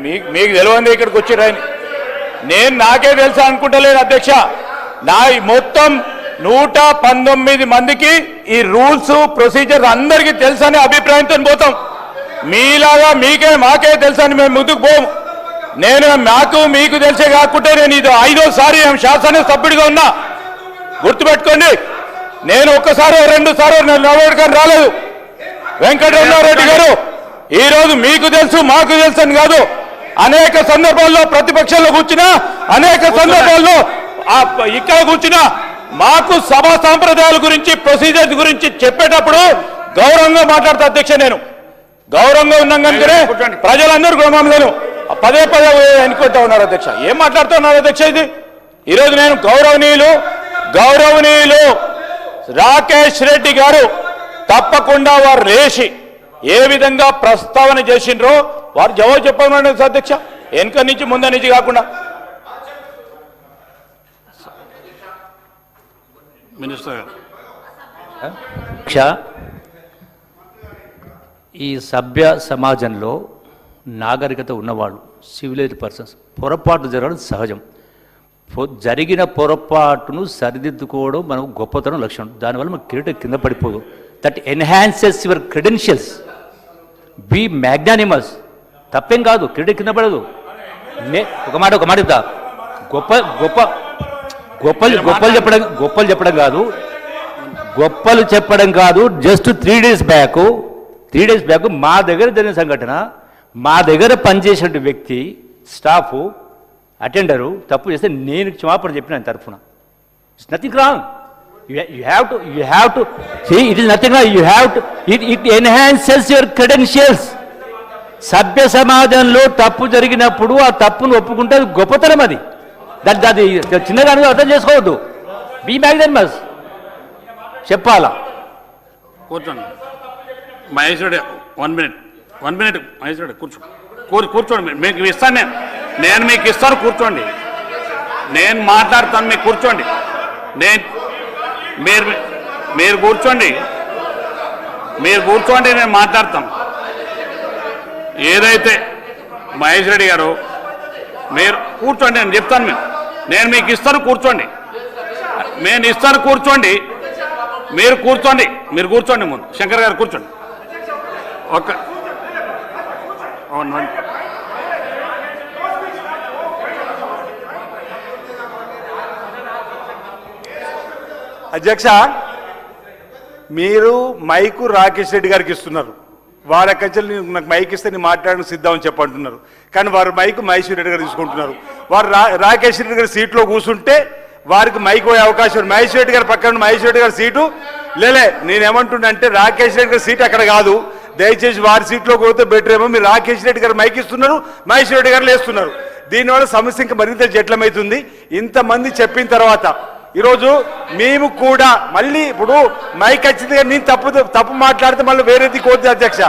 మీకు తెలియదు ఇక్కడికి వచ్చిరాయని నేను నాకే తెలుసా అనుకుంటలేదు అధ్యక్ష. నా మొత్తం 119 మందికి ఈ రూల్స్ ప్రొసీజర్స్ అందరికీ తెలుసనే అభిప్రాయంతో పోతాం. మీలాగా మాకే తెలుసని మేము ముందుకు పోము. నేను నాకు మీకు తెలిసే కాకుంటే నేను ఇది 5వ సారి శాసనసభ్యుడిగా ఉన్నా. గుర్తుపెట్టుకోండి, నేను ఒక్కసారి 2 సార్లు నిలబడకని రాలేదు. వెంకటరమణారెడ్డి గారు ఈరోజు మీకు తెలుసు మాకు తెలుసు అని కాదు, అనేక సందర్భాల్లో ప్రతిపక్షంలో కూర్చున్నా, అనేక సందర్భాల్లో ఇక్కడ కూర్చున్నా మాకు సభా సాంప్రదాయాల గురించి ప్రొసీజర్స్ గురించి చెప్పేటప్పుడు గౌరవంగా మాట్లాడతా అధ్యక్ష. నేను గౌరవంగా ఉన్నాం కనుకనే ప్రజలందరూ మమ్మల్ని పదే ఎన్నుకుంటా ఉన్నారు అధ్యక్ష. ఏం మాట్లాడుతూ ఉన్నారు అధ్యక్ష? ఇది ఈరోజు నేను గౌరవనీయులు రాకేష్ రెడ్డి గారు తప్పకుండా వారు లేచి ఏ విధంగా ప్రస్తావన చేసిండ్రో వారు జవాబు చెప్పమన్నాడు అధ్యక్ష. వెనుక నుంచి ముందు నుంచి కాకుండా మినిస్టర్ ఈ సభ్య సమాజంలో నాగరికత ఉన్నవాళ్ళు, సివిలైజ్డ్ పర్సన్స్, పొరపాటు జరగడం సహజం. జరిగిన పొరపాటును సరిదిద్దుకోవడం మనం గొప్పతనం లక్షణం. దానివల్ల మన కిరీటం కింద పడిపోదు. That enhances your credentials. Be magnanimous. తప్పేం కాదు, కిరీటం కింద పడదు. ఒక మాట చెప్తా, గొప్పలు చెప్పడం కాదు. జస్ట్ 3 days బ్యాక్ మా దగ్గర జరిగిన సంఘటన, మా దగ్గర పనిచేసే వ్యక్తి, స్టాఫ్, అటెండరు తప్పు చేస్తే నేను క్షమాపణ చెప్పిన ఆయన తరఫున. It's nothing wrong. You have to see, it is nothing wrong. It enhances your credentials. సభ్య సమాజంలో తప్పు జరిగినప్పుడు ఆ తప్పును ఒప్పుకుంటే అది గొప్పతనం. అది చిన్నగా అర్థం చేసుకోవద్దు. బీ మ్యాగ్నానిమస్ చెప్పాలా. కూర్చోండి మహేష్ రెడ్డి, 1 minute మహేష్ రెడ్డి కూర్చోండి. మీకు ఇస్తాను, నేను మీకు ఇస్తాను. కూర్చోండి, నేను మాట్లాడతాను. మీకు కూర్చోండి, మీరు కూర్చోండి, నేను మాట్లాడతాను. ఏదైతే మహేష్ రెడ్డి గారు మీరు కూర్చోండి, నేను చెప్తాను. నేను మీకు ఇస్తాను. కూర్చోండి, నేను ఇస్తాను. కూర్చోండి, మీరు కూర్చోండి. ముందు శంకర్ గారు కూర్చోండి. అధ్యక్ష, మీరు మైకు రాకేష్ రెడ్డి గారికి ఇస్తున్నారు. వారి కంచెలు నాకు మైక్ ఇస్తే నేను మాట్లాడడానికి సిద్ధమని చెప్పంటున్నారు. కానీ వారు మైకు మహేశ్వర్ రెడ్డి గారు తీసుకుంటున్నారు. వారు రాకేష్ రెడ్డి గారి సీట్లో కూర్చుంటే వారికి మైక్ పోయే అవకాశం. మహేశ్వర్ రెడ్డి గారి పక్కన మహేశ్వర్ రెడ్డి గారి సీటు నేనేమంటున్నానంటే రాకేష్ రెడ్డి గారి సీట్ అక్కడ కాదు. దయచేసి వారి సీట్లో పోతే బెటర్ ఏమో. మీరు రాకేష్ రెడ్డి గారు మైక్ ఇస్తున్నారు, మహేశ్వర్ రెడ్డి గారు లేస్తున్నారు. దీనివల్ల సమస్య ఇంకా మరింత జటిలమవుతుంది. ఇంతమంది చెప్పిన తర్వాత ఈరోజు మేము కూడా మళ్ళీ ఇప్పుడు మైక్ వచ్చింది కానీ నేను తప్పు మాట్లాడితే మళ్ళీ వేరేది కోద్ది అధ్యక్ష.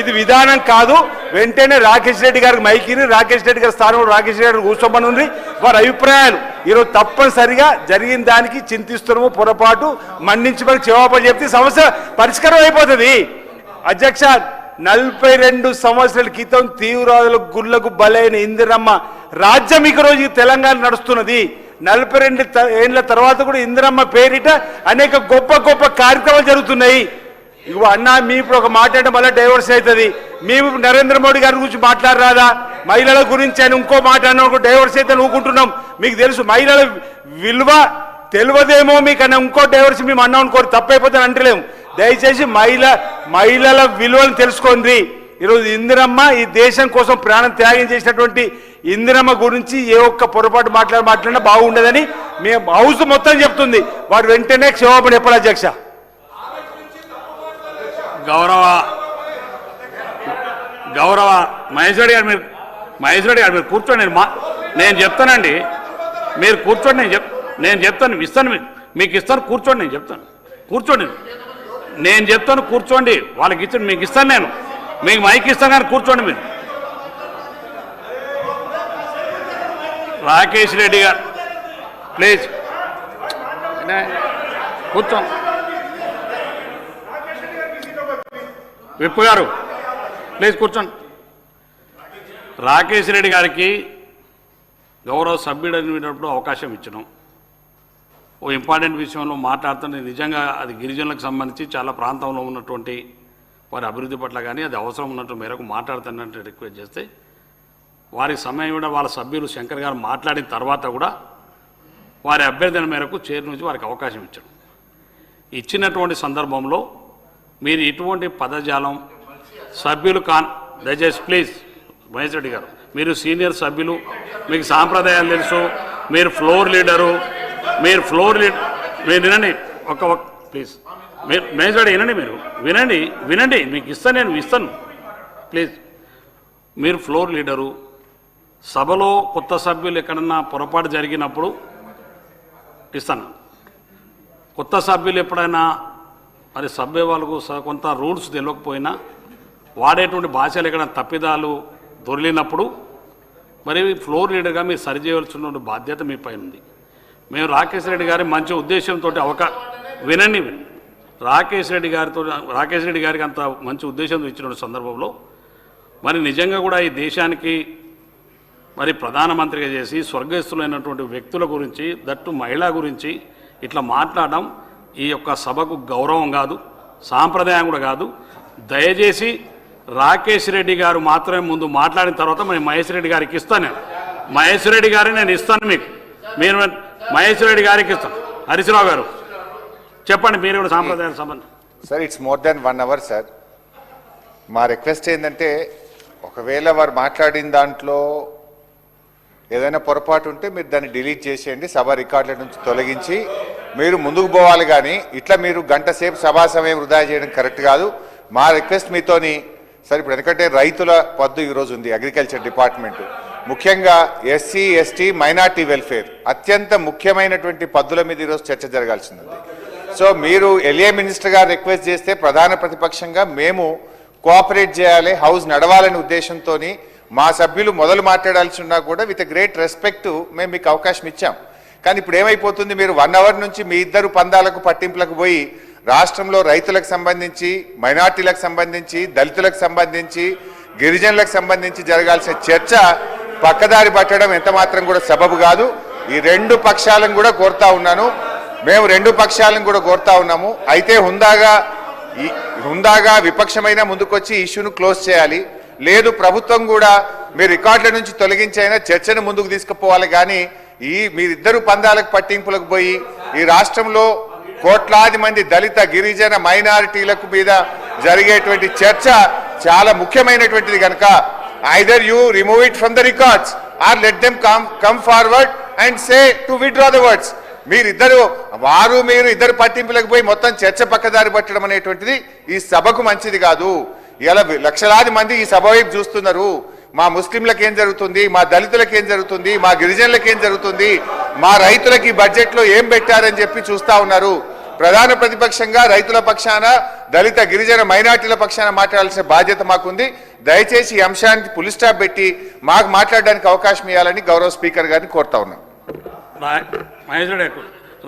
ఇది విధానం కాదు. వెంటనే రాకేష్ రెడ్డి గారికి మైకిని, రాకేష్ రెడ్డి గారి స్థానంలో రాకేష్ రెడ్డి గారు కూర్చోమని ఉంది. వారి అభిప్రాయాలు ఈరోజు తప్పనిసరిగా జరిగిన దానికి చింతిస్తున్నాము. పొరపాటు మన్నించమని క్షమాపణ చెప్తే సమస్య పరిష్కారం అయిపోతుంది. అధ్యక్ష, 42 సంవత్సరాల క్రితం తీవ్రవాదులకు గుళ్లకు బలైన ఇందిరమ్మ రాజ్యం ఈ రోజు తెలంగాణ నడుస్తున్నది. 42 ఏళ్ల తర్వాత కూడా ఇందిరమ్మ పేరిట అనేక గొప్ప కార్యక్రమాలు జరుగుతున్నాయి. ఇగో అన్న, మీ ఇప్పుడు ఒక మాట్లాడడం వల్ల డైవర్స్ అవుతుంది. మేము నరేంద్ర మోడీ గారి గురించి మాట్లాడరాదా? మహిళల గురించి అని ఇంకో మాట్లాడిన డైవర్స్ అయితే ఊరుకుంటున్నాం. మీకు తెలుసు మహిళల విలువ తెలియదేమో మీకు అన్న ఇంకో డైవర్స్ మేము అన్నాం అనుకోరు, తప్పైపోతే అంటలేము. దయచేసి మహిళల విలువను తెలుసుకోండి. ఈరోజు ఇందిరమ్మ ఈ దేశం కోసం ప్రాణం త్యాగం చేసినటువంటి ఇందిరమ్మ గురించి ఏ ఒక్క పొరపాటు మాట్లాడినా బాగుండదని మేము హౌస్ మొత్తం చెప్తుంది. వాడు వెంటనే క్షమాపణ చెప్పాలి అధ్యక్ష. గౌరవ మహేష్ రెడ్డి గారు, మీరు కూర్చోండి. నేను చెప్తానండి, మీరు కూర్చోండి. నేను చెప్తాను, ఇస్తాను, మీకు ఇస్తాను. కూర్చోండి, నేను చెప్తాను. కూర్చోండి, నేను చెప్తాను. కూర్చోండి. వాళ్ళకి ఇచ్చి మీకు ఇస్తాను. నేను మీకు మైక్ ఇస్తాను కానీ కూర్చోండి. మీరు రాకేష్ రెడ్డి గారు ప్లీజ్ కూర్చోండి. విప్పు గారు ప్లీజ్ కూర్చోండి. రాకేష్ రెడ్డి గారికి గౌరవ సభ్యుడు అనేటప్పుడు అవకాశం ఇచ్చినాం. ఓ ఇంపార్టెంట్ విషయంలో మాట్లాడుతుంటే నిజంగా అది గిరిజనులకు సంబంధించి చాలా ప్రాంతంలో ఉన్నటువంటి వారి అభివృద్ధి పట్ల కానీ అది అవసరం ఉన్నట్టు మేరకు మాట్లాడుతున్నట్టు రిక్వెస్ట్ చేస్తే వారి సమయం కూడా వాళ్ళ సభ్యులు శంకర్ గారు మాట్లాడిన తర్వాత కూడా వారి అభ్యర్థన మేరకు చైర్ నుంచి వారికి అవకాశం ఇచ్చారు. ఇచ్చినటువంటి సందర్భంలో మీరు ఇటువంటి పదజాలం సభ్యులు దయచేసి ప్లీజ్ మహేష్ రెడ్డి గారు, మీరు సీనియర్ సభ్యులు, మీకు సాంప్రదాయాలు తెలుసు, మీరు ఫ్లోర్ లీడరు, మీరు వినండి ప్లీజ్, మీరు మహేష్ రెడ్డి వినండి, మీరు వినండి మీకు నేను ఇస్తాను ప్లీజ్. మీరు ఫ్లోర్ లీడరు, సభలో కొత్త సభ్యులు ఎక్కడన్నా పొరపాటు జరిగినప్పుడు ఇస్తాను. కొత్త సభ్యులు ఎప్పుడైనా మరి సభ్య వాళ్ళకు కొంత రూల్స్ తెలియకపోయినా వాడేటువంటి భాషలు ఎక్కడైనా తప్పిదాలు దొరికినప్పుడు మరి ఫ్లోర్ లీడర్గా మీరు సరిచేయవలసిన బాధ్యత మీ పైన ఉంది. మేము రాకేష్ రెడ్డి గారి మంచి ఉద్దేశంతో వినండి రాకేష్ రెడ్డి గారికి అంత మంచి ఉద్దేశంతో ఇచ్చిన సందర్భంలో మరి నిజంగా కూడా ఈ దేశానికి మరి ప్రధానమంత్రిగా చేసి స్వర్గస్థులైనటువంటి వ్యక్తుల గురించి, దట్టు మహిళ గురించి ఇట్లా మాట్లాడడం ఈ యొక్క సభకు గౌరవం కాదు, సాంప్రదాయం కూడా కాదు. దయచేసి రాకేష్ రెడ్డి గారు మాత్రమే ముందు మాట్లాడిన తర్వాత నేను మహేష్ రెడ్డి గారికి ఇస్తాను. మహేష్ రెడ్డి గారిని నేను ఇస్తాను మీకు, మీరు మహేష్ రెడ్డి గారికి ఇస్తాను. హరీశ్రావు గారు చెప్పండి, మీరు కూడా సాంప్రదాయ సంబంధం. Sir it's more than 1 hour sir. మా రిక్వెస్ట్ ఏంటంటే ఒకవేళ వారు మాట్లాడిన దాంట్లో ఏదైనా పొరపాటు ఉంటే మీరు దాన్ని డిలీట్ చేసేయండి, సభ రికార్డుల నుంచి తొలగించి మీరు ముందుకు పోవాలి. కానీ ఇట్లా మీరు గంట సేపు సభా సమయం వృధా చేయడం కరెక్ట్ కాదు. మా రిక్వెస్ట్ మీతోని సార్, ఇప్పుడు ఎందుకంటే రైతుల పద్దు ఈరోజు ఉంది, అగ్రికల్చర్ డిపార్ట్మెంట్ ముఖ్యంగా ఎస్సీ ఎస్టీ మైనార్టీ వెల్ఫేర్ అత్యంత ముఖ్యమైనటువంటి పద్దుల మీద ఈరోజు చర్చ జరగాల్సింది. సో మీరు ఎల్ఏ మినిస్టర్ గారు రిక్వెస్ట్ చేస్తే ప్రధాన ప్రతిపక్షంగా మేము కోఆపరేట్ చేయాలి, హౌస్ నడవాలనే ఉద్దేశంతో మా సభ్యులు మొదలు మాట్లాడాల్సి ఉన్నా కూడా విత్ గ్రేట్ రెస్పెక్ట్ మేము మీకు అవకాశం ఇచ్చాం. కానీ ఇప్పుడు ఏమైపోతుంది, మీరు 1 hour నుంచి మీ ఇద్దరు పందాలకు పట్టింపులకు పోయి రాష్ట్రంలో రైతులకు సంబంధించి, మైనార్టీలకు సంబంధించి, దళితులకు సంబంధించి, గిరిజనులకు సంబంధించి జరగాల్సిన చర్చ పక్కదారి పట్టడం ఎంత మాత్రం కూడా సబబు కాదు. ఈ 2 పక్షాలను కూడా కోరుతా ఉన్నాను, మేము 2 పక్షాలను కూడా కోరుతా ఉన్నాము. అయితే హుందాగా విపక్షమైన ముందుకొచ్చి ఇష్యూను క్లోజ్ చేయాలి, లేదు ప్రభుత్వం కూడా మీరు రికార్డుల నుంచి తొలగించైనా చర్చను ముందుకు తీసుకుపోవాలి. కానీ మీరిద్దరు పందాలకు పట్టింపులకు పోయి ఈ రాష్ట్రంలో కోట్లాది మంది దళిత గిరిజన మైనారిటీలకు మీద జరిగేటువంటి చర్చ చాలా ముఖ్యమైనటువంటిది కనుక either you remove it from the records or let them come forward and say to withdraw the words. మీరు ఇద్దరు పట్టింపులకు పోయి మొత్తం చర్చ పక్కదారి పట్టడం అనేటువంటిది ఈ సభకు మంచిది కాదు. ఇలా లక్షలాది మంది ఈ సభ వైపు చూస్తున్నారు. మా ముస్లింలకు ఏం జరుగుతుంది, మా దళితులకు ఏం జరుగుతుంది, మా గిరిజనులకు ఏం జరుగుతుంది, మా రైతులకి బడ్జెట్లో ఏం పెట్టారని చెప్పి చూస్తా ఉన్నారు. ప్రధాన ప్రతిపక్షంగా రైతుల పక్షాన, దళిత గిరిజన మైనార్టీల పక్షాన మాట్లాడాల్సిన బాధ్యత మాకుంది. దయచేసి ఈ అంశానికి ఫుల్ స్టాప్ పెట్టి మాకు మాట్లాడడానికి అవకాశం ఇవ్వాలని గౌరవ స్పీకర్ గారిని కోరుతా ఉన్నాం. మహేష్ రెడ్డి,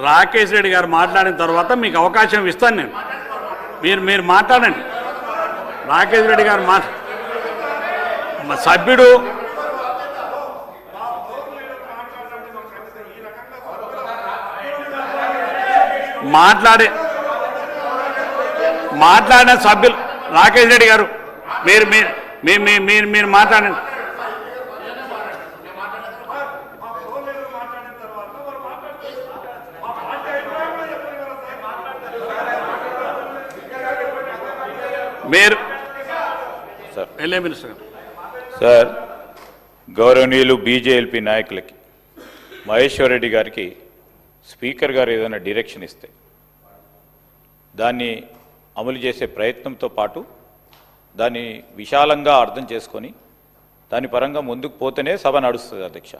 రాకేష్ రెడ్డి గారు మాట్లాడిన తర్వాత మీకు అవకాశం ఇస్తాను నేను, మీరు మాట్లాడండి. రాకేష్ రెడ్డి గారు సభ్యుడు మాట్లాడిన సభ్యులు రాకేష్ రెడ్డి గారు మీరు మాట్లాడండి. మీరు ఎల్ఏ మినిస్టర్ గారు. సార్, గౌరవనీయులు బీజేఎల్పీ నాయకులకి, మహేశ్వర్ రెడ్డి గారికి స్పీకర్ గారు ఏదైనా డైరెక్షన్ ఇస్తే దాన్ని అమలు చేసే ప్రయత్నంతో పాటు దాన్ని విశాలంగా అర్థం చేసుకొని దాని పరంగా ముందుకు పోతేనే సభ నడుస్తుంది అధ్యక్ష.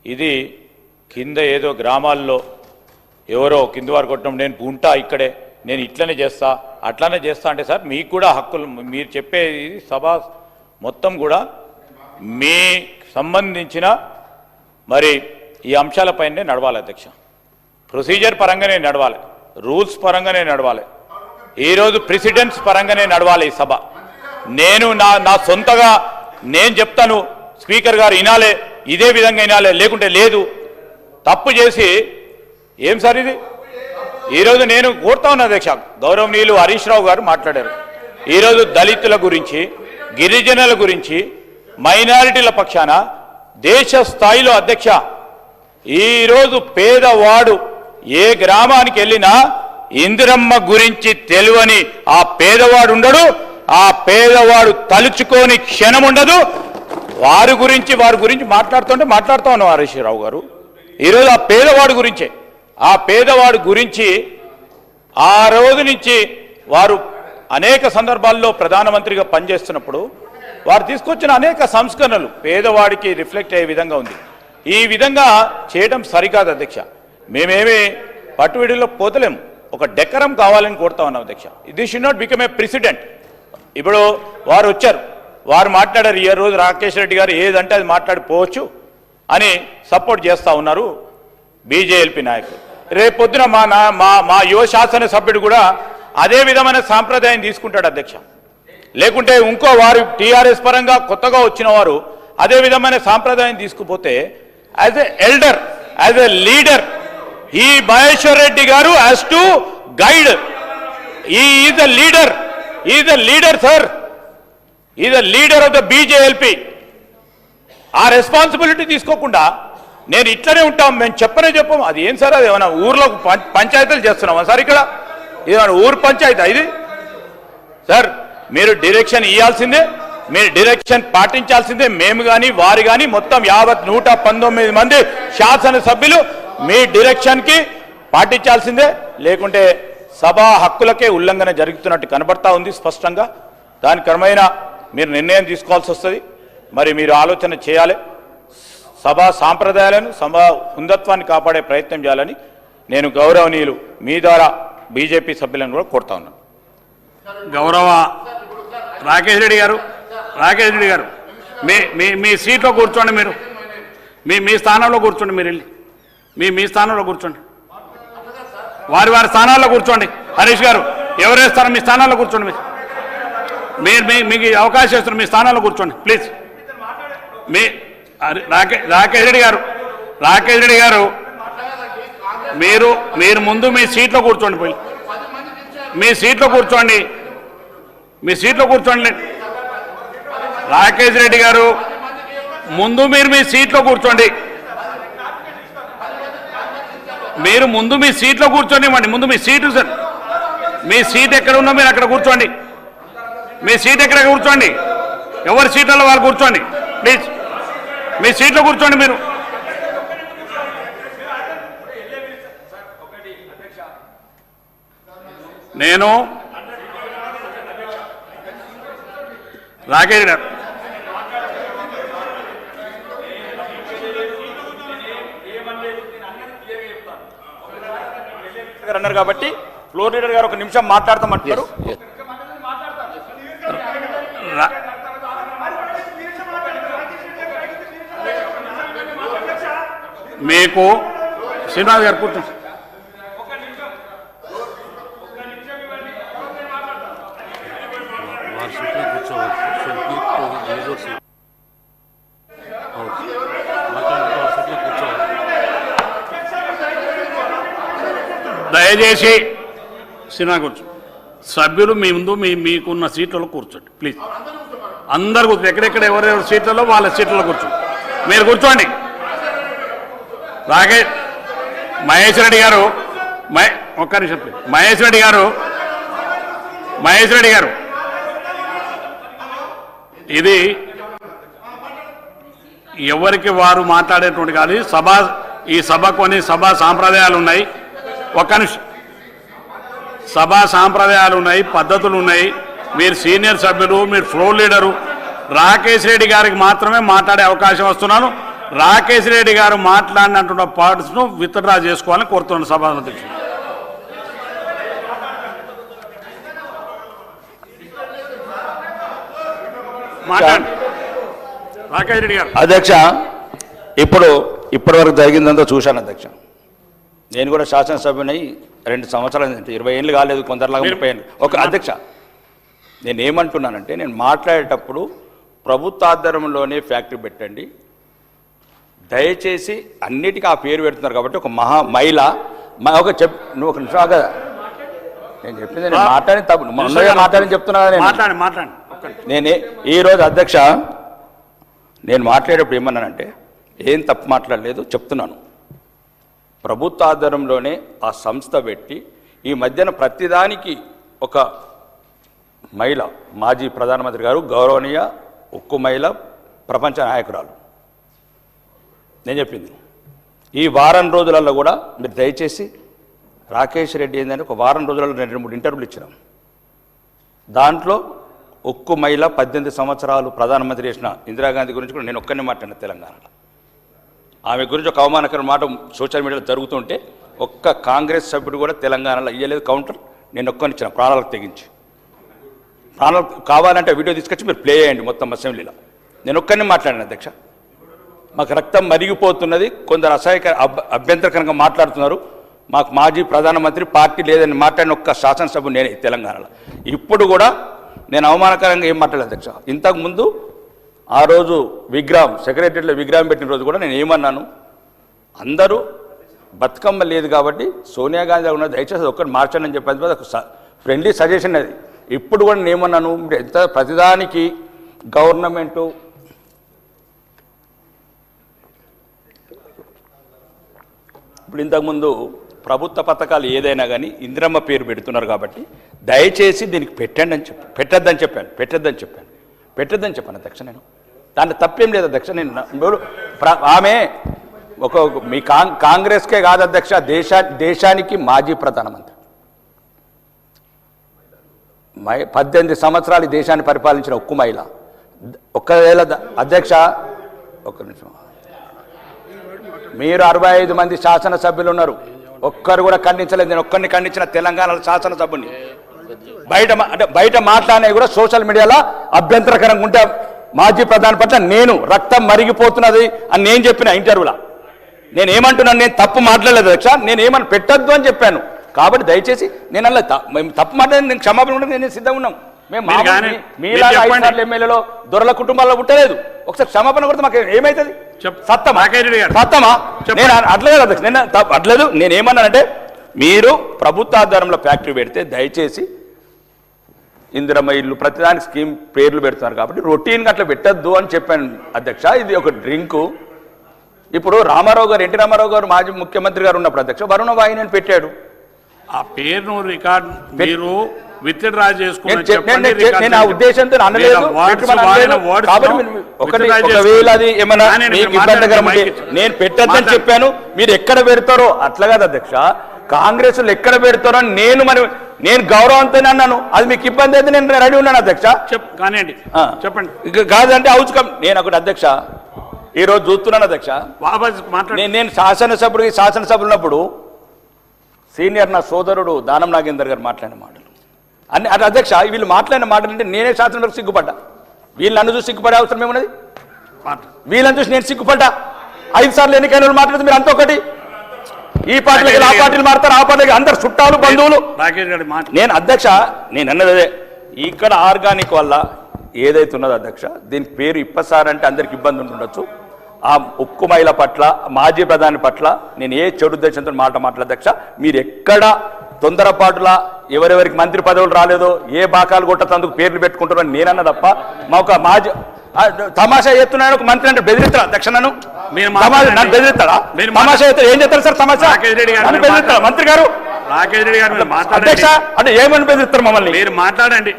ఇది కింద ఏదో గ్రామాల్లో ఎవరో కింద వారు కొట్టడం, నేను ఉంటా ఇక్కడే, నేను ఇట్లనే చేస్తా అట్లానే చేస్తా అంటే సార్ మీకు కూడా హక్కులు, మీరు చెప్పేది సభ మొత్తం కూడా మీ సంబంధించిన మరి ఈ అంశాలపైనే నడవాలి అధ్యక్ష. ప్రొసీజర్ పరంగానే నడవాలి, రూల్స్ పరంగానే నడవాలి, ఈరోజు ప్రెసిడెంట్స్ పరంగానే నడవాలి ఈ సభ. నేను నా సొంతగా నేను చెప్తాను, స్పీకర్ గారు వినాలే, ఇదే విధంగా వినాలే, లేకుంటే లేదు. తప్పు చేసి ఏం సార్ ఇది? ఈరోజు నేను కోరుతా ఉన్నా అధ్యక్ష, గౌరవనీయులు హరీష్ రావు గారు మాట్లాడారు. ఈరోజు దళితుల గురించి, గిరిజనుల గురించి, మైనారిటీల పక్షాన దేశ స్థాయిలో అధ్యక్ష, ఈరోజు పేదవాడు ఏ గ్రామానికి వెళ్ళినా ఇందిరమ్మ గురించి తెలియని ఆ పేదవాడు ఉండడు, ఆ పేదవాడు తలుచుకోని క్షణం ఉండదు. వారి గురించి మాట్లాడుతూ ఉన్నాం హరీష్ రావు గారు. ఈరోజు ఆ పేదవాడు గురించి ఆ రోజు నుంచి వారు అనేక సందర్భాల్లో ప్రధానమంత్రిగా పనిచేస్తున్నప్పుడు వారు తీసుకొచ్చిన అనేక సంస్కరణలు పేదవాడికి రిఫ్లెక్ట్ అయ్యే విధంగా ఉంది. ఈ విధంగా చేయడం సరికాదు అధ్యక్ష. మేమేమి పట్టువిడిలో పోతలేము, ఒక డెకరం కావాలని కోరుతా ఉన్నాం అధ్యక్ష. This should not become a president. ఇప్పుడు వారు వచ్చారు, వారు మాట్లాడారు, ఈ రోజు రాకేష్ రెడ్డి గారు ఏదంటే అది మాట్లాడిపోవచ్చు అని సపోర్ట్ చేస్తూ ఉన్నారు బీజేఎల్పీ నాయకులు. రేపొద్దున మా యువ శాసనసభ్యుడు కూడా అదే విధమైన సాంప్రదాయం తీసుకుంటాడు అధ్యక్ష. లేకుంటే ఇంకో వారు టీఆర్ఎస్ పరంగా కొత్తగా వచ్చిన వారు అదే విధమైన సాంప్రదాయం తీసుకుపోతే as a elder, as a leader, ఈ Maheshwar Reddy garu has to guide. Is a leader sir, is a leader of the BJLP. ఆ రెస్పాన్సిబిలిటీ తీసుకోకుండా నేను ఇట్లనే ఉంటాం, మేము చెప్పము. అది ఏం సార్? అది ఏమైనా ఊర్లో పంచాయతీలు చేస్తున్నామా సార్? ఇక్కడ ఇది ఊరు పంచాయతీ ఇది సార్? మీరు డైరెక్షన్ ఇవ్వాల్సిందే, మీరు డైరెక్షన్ పాటించాల్సిందే. మేము కానీ వారు కానీ మొత్తం యావత్ 119 మంది శాసనసభ్యులు మీ డైరెక్షన్కి పాటించాల్సిందే. లేకుంటే సభా హక్కులకే ఉల్లంఘన జరుగుతున్నట్టు కనబడతా ఉంది స్పష్టంగా. దాని క్రమేణా మీరు నిర్ణయం తీసుకోవాల్సి వస్తుంది. మరి మీరు ఆలోచన చేయాలి, సభా సాంప్రదాయాలను, సభా ఉందత్వాన్ని కాపాడే ప్రయత్నం చేయాలని నేను గౌరవనీయులు మీ ద్వారా బీజేపీ సభ్యులను కూడా కోరుతా ఉన్నాను. గౌరవ రాకేష్ రెడ్డి గారు మీ సీట్లో కూర్చోండి. మీరు మీ స్థానంలో కూర్చోండి. మీరు వెళ్ళి మీ స్థానంలో కూర్చోండి. వారి స్థానాల్లో కూర్చోండి. హరీష్ గారు ఎవరు వేస్తారో మీ స్థానాల్లో కూర్చోండి. మీకు అవకాశం ఇస్తున్నారు, మీ స్థానాల్లో కూర్చోండి ప్లీజ్. రాకేష్ రెడ్డి గారు మీరు ముందు మీ సీట్లో కూర్చోండి. పోయి మీ సీట్లో కూర్చోండి. రాకేష్ రెడ్డి గారు ముందు మీరు మీ సీట్లో కూర్చోండి. మీరు ముందు మీ సీట్లో కూర్చోనివ్వండి. ముందు మీ సీటు సార్, మీ సీట్ ఎక్కడ ఉన్నా మీరు అక్కడ కూర్చోండి. మీ సీట్ ఎక్కడ కూర్చోండి, ఎవరి సీట్లలో వాళ్ళు కూర్చోండి ప్లీజ్. మీ సీట్లో కూర్చోండి. మీరు నేను రాకేష్ గారు అన్నారు కాబట్టి ఫ్లోర్ లీడర్ గారు ఒక నిమిషం మాట్లాడతామంటారు. మీకు శ్రీనివాస్ గారు కూర్చోండి. దయచేసి శ్రీనివాస్ కూర్చో. సభ్యులు మీ ముందు మీకున్న సీట్లలో కూర్చోండి ప్లీజ్. అందరు కూర్చోండి. ఎక్కడెక్కడ ఎవరెవరి సీట్లలో వాళ్ళ సీట్లలో కూర్చోండి. మీరు కూర్చోండి. మహేష్ రెడ్డి గారు ఒక్క నిమిషం ప్లీజ్. మహేష్ రెడ్డి గారు ఇది ఎవరికి వారు మాట్లాడేటువంటి కాదు. ఈ సభ కొన్ని సభా సాంప్రదాయాలు ఉన్నాయి. ఒక్క నిమిషం. సభా సాంప్రదాయాలు ఉన్నాయి, పద్ధతులు ఉన్నాయి. మీరు సీనియర్ సభ్యులు, మీరు ఫ్లోర్ లీడరు. రాకేష్ రెడ్డి గారికి మాత్రమే మాట్లాడే అవకాశం వస్తున్నాను. రాకేష్ రెడ్డి గారు మాట్లాడినటువంటి పార్ట్స్ను విత్డ్రా చేసుకోవాలని కోరుతున్నాను సభాధ్యక్షుడు. మాట్లాడండి రాకేష్ రెడ్డి గారు. అధ్యక్ష, ఇప్పటి వరకు జరిగిందంతా చూశాను అధ్యక్ష. నేను కూడా శాసనసభ్యునై 2 సంవత్సరాలు, 20 ఏళ్ళు కాలేదు, కొందరిలాగా 30 ఏళ్ళు. ఒక అధ్యక్ష, నేను ఏమంటున్నానంటే, నేను మాట్లాడేటప్పుడు ప్రభుత్వ ఆధ్వర్యంలోనే ఫ్యాక్టరీ పెట్టండి, దయచేసి అన్నిటికీ ఆ పేరు పెడుతున్నారు కాబట్టి ఒక మహిళ ఒక నువ్వు ఒక నిమిషం కదా నేను చెప్పింది, నేను మాట్లాడి తప్పు మాట్లాడని చెప్తున్నా కదా నేనే ఈరోజు అధ్యక్ష నేను మాట్లాడేటప్పుడు ఏమన్నానంటే ఏం తప్పు మాట్లాడలేదు చెప్తున్నాను. ప్రభుత్వ ఆధ్వర్యంలోనే ఆ సంస్థ పెట్టి ఈ మధ్యన ప్రతిదానికి ఒక మహిళ మాజీ ప్రధానమంత్రి గారు గౌరవనీయ ఉక్కు మహిళ ప్రపంచ నాయకురాలు నేను చెప్పింది. ఈ వారం రోజులలో కూడా మీరు దయచేసి రాకేష్ రెడ్డి ఏంటంటే ఒక వారం రోజులలో 2-3 ఇంటర్వ్యూలు ఇచ్చినాం. దాంట్లో ఉక్కు మహిళ 18 సంవత్సరాలు ప్రధానమంత్రి చేసిన ఇందిరాగాంధీ గురించి కూడా నేను ఒక్కరిని మాట్లాడిన తెలంగాణలో. ఆమె గురించి ఒక అవమానకరమైన మాట సోషల్ మీడియాలో జరుగుతుంటే ఒక్క కాంగ్రెస్ సభ్యుడు కూడా తెలంగాణలో ఇయ్యలేదు కౌంటర్. నేను ఒక్కనిచ్చిన ప్రాణాలకు తెగించి, ప్రాణాలు కావాలంటే వీడియో తీసుకొచ్చి మీరు ప్లే చేయండి మొత్తం అసెంబ్లీలో. నేను ఒక్కరిని మాట్లాడిన అధ్యక్ష. మాకు రక్తం మరిగిపోతున్నది, కొందరు అభ్యంతరకరంగా మాట్లాడుతున్నారు. మాకు మాజీ ప్రధానమంత్రి పార్టీ లేదని మాట్లాడిన ఒక్క శాసనసభ నేనే తెలంగాణలో. ఇప్పుడు కూడా నేను అవమానకరంగా ఏం మాట్లాడలేదు అధ్యక్ష. ఇంతకుముందు ఆ రోజు విగ్రహం సెక్రటరీలో విగ్రహం పెట్టిన రోజు కూడా నేను ఏమన్నాను, అందరూ బతుకమ్మ లేదు కాబట్టి సోనియా గాంధీ ఉన్నది దయచేసి ఒక్కటి మార్చండి అని చెప్పేది ఒక ఫ్రెండ్లీ సజెషన్ అది. ఇప్పుడు కూడా నేను ఏమన్నాను, ఎంత ప్రతిదానికి గవర్నమెంటు ఇప్పుడు ఇంతకుముందు ప్రభుత్వ పథకాలు ఏదైనా కానీ ఇందిరమ్మ పేరు పెడుతున్నారు కాబట్టి దయచేసి దీనికి పెట్టద్దని చెప్పాను అధ్యక్ష. నేను దాంట్లో తప్పేం లేదు అధ్యక్ష. నేను ఆమె మీ కాంగ్రెస్కే కాదు అధ్యక్ష, దేశానికి మాజీ ప్రధానమంత్రి 18 సంవత్సరాలు దేశాన్ని పరిపాలించిన ఉక్కు మహిళ. ఒకవేళ అధ్యక్ష ఒక్క నిమిషం, మీరు 65 మంది శాసనసభ్యులు ఉన్నారు, ఒక్కరు కూడా ఖండించలేదు. నేను ఒక్కరిని ఖండించిన తెలంగాణ శాసనసభ్యుని. బయట మాట్లాడినవి కూడా సోషల్ మీడియాలో అభ్యంతరకరంగా ఉంటే మాజీ ప్రధాని పట్ల నేను రక్తం మరిగిపోతున్నది అని నేను చెప్పిన ఇంటర్వ్యూలో. నేను ఏమంటున్నాను, నేను తప్పు మాట్లాడలేదు అధ్యక్ష, నేను ఏమని పెట్టద్దు అని చెప్పాను. కాబట్టి దయచేసి నేను అలా మేము తప్పు మాట్లాడి నేను క్షమాపణ ఉంటే నేను సిద్ధంగా ఉన్నాం. మేము మీలాగా 5 సార్లు ఎమ్మెల్యేలో దొరల కుటుంబాల్లో పుట్టలేదు. ఒకసారి క్షమాపణ కొడితే మాకు ఏమవుతుంది? సత్తమా? నేను అట్లేదు అధ్యక్ష, నేను అట్లేదు. నేను ఏమన్నానంటే మీరు ప్రభుత్వ ఆధారంలో ఫ్యాక్టరీ పెడితే దయచేసి ఇందిరమ్మ ఇల్లు ప్రతిదానికి స్కీమ్ పేర్లు పెడుతున్నారు కాబట్టి రొటీన్గా అట్లా పెట్టద్దు అని చెప్పాను అధ్యక్ష. ఇది ఒక డ్రింకు. ఇప్పుడు రామారావు గారు, ఎన్టీ రామారావు గారు మాజీ ముఖ్యమంత్రి గారు ఉన్నప్పుడు అధ్యక్ష వరుణ వాహిని పెట్టాడు. ఆ పేరును రికార్డ్ మీరు విత్డ్రా చేసుకుని నేను ఆ ఉద్దేశంతో అనలేదు. ఒకవేళ అది ఏమన్నా ఇబ్బందికరం నేను పెట్టద్దని చెప్పాను. మీరు ఎక్కడ పెడతారో అట్లా కాదు అధ్యక్ష, కాంగ్రెస్ ఎక్కడ పెడతారో నేను గౌరవంతో అన్నాను. అది మీకు ఇబ్బంది అయితే నేను రెడీ ఉన్నాను అధ్యక్ష. కానివ్వండి, చెప్పండి. కాదంటే అవుచుకం. నేను ఒకటి అధ్యక్ష ఈరోజు చూస్తున్నాను అధ్యక్ష, నేను శాసనసభ్యులు ఉన్నప్పుడు సీనియర్ నా సోదరుడు దానం నాగేందర్ గారు మాట్లాడిన మాటలు అన్ని అది అధ్యక్ష. వీళ్ళు మాట్లాడిన మాటలు అంటే నేనే శాసనసభకు సిగ్గుపడ్డా. వీళ్ళు నన్ను చూసి సిగ్గుపడే అవసరం ఏమున్నది? వీళ్ళని చూసి నేను సిగ్గుపడ్డా. 5 సార్లు ఎన్నికైన మాట్లాడితే మీరు అంత ఒకటి ఈ పార్టీలకి ఆ పార్టీలు మారుతారు, ఆ పార్టీలకి అందరు చుట్టాలు బంధువులు. నేను అధ్యక్ష నేను అన్నది అదే, ఇక్కడ ఆర్గానిక్ వల్ల ఏదైతే ఉన్నదో అధ్యక్ష దీని పేరు ఇప్పసార్ అంటే అందరికి ఇబ్బంది ఉంటుండొచ్చు. ఆ ఉక్కు మహిళ పట్ల మాజీ ప్రధాని పట్ల నేను ఏ చెడు ఉద్దేశంతో మాట్లాడదు అధ్యక్ష. మీరు ఎక్కడ తొందరపాటులా ఎవరెవరికి మంత్రి పదవులు రాలేదో ఏ బాకాలు కొట్టతందుకు పేర్లు పెట్టుకుంటారో నేనన్న తప్ప మా ఒక మాజీ తమాషా చేస్తున్నాను. ఒక మంత్రి అంటే బెదిరిస్తాడా అధ్యక్ష? నన్ను బెదిరిస్తాడా? తమాషా చేస్తే ఏం చేస్తారు సార్? తమాషా బెదిరిస్తాడా మంత్రి గారు? రాకేష్ రెడ్డి గారు అధ్యక్ష అంటే ఏమని బెదిరిస్తారు మమ్మల్ని? మీరు మాట్లాడండి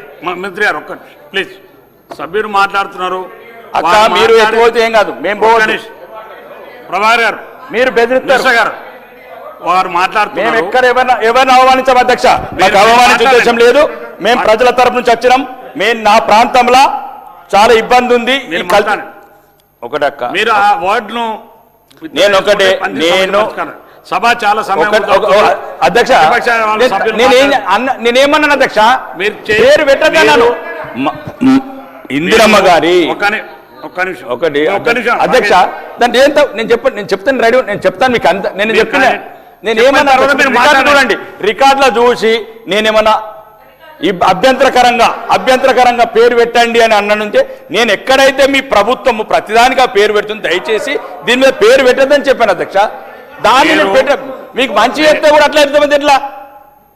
మంత్రి గారు, ఒక్క ప్లీజ్. సభ్యులు మాట్లాడుతున్నారు అక్క, మీరు ఎత్తుపోతే ఏం కాదు, మేము ప్రభాకర్ గారు మీరు బెదిరిస్తారు గారు వారు మాట్లాడుతున్నారు. మేము ఎక్కడ ఎవరిని అవమానించాం అధ్యక్ష? నాకు అవమానించే ఉద్దేశం లేదు. మేము ప్రజల తరపు నుంచి వచ్చినాం. మేము నా ప్రాంతంలో చాలా ఇబ్బంది ఉంది. ఒకటక్క మీరు ఆ వర్డ్ను నేను ఒకటే నేను సభ చాలా సమయం అధ్యక్ష నేనేమన్నాను అధ్యక్ష? మీరు పేరు పెట్టన్నాను ఇందిరమ్మ గారి. ఒక్క నిమిషం అధ్యక్ష దాన్ని ఏంటో నేను చెప్తాను రెడీ, నేను చెప్తాను మీకు అంత. నేను చెప్పిన నేను ఏమన్నా చూడండి రికార్డులో చూసి నేనేమన్నా ఈ అభ్యంతరకరంగా పేరు పెట్టండి అని అన్నంటే నేను ఎక్కడైతే మీ ప్రభుత్వము ప్రతిదానికి ఆ పేరు పెడుతుంది దయచేసి దీని మీద పేరు పెట్టద్దని చెప్పాను అధ్యక్ష. దాన్ని నేను మీకు మంచి చెప్తే కూడా అట్లా చెప్తామంది ఎట్లా?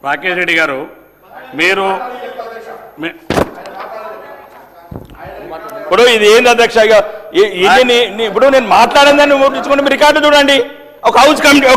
రాకేష్ రెడ్డి గారు మీరు ఇప్పుడు ఇది ఏంది అధ్యక్ష? ఇప్పుడు నేను మాట్లాడిందని ముట్టించుకుంటే మీ రికార్డు చూడండి. ఒక హౌస్ కమిటీ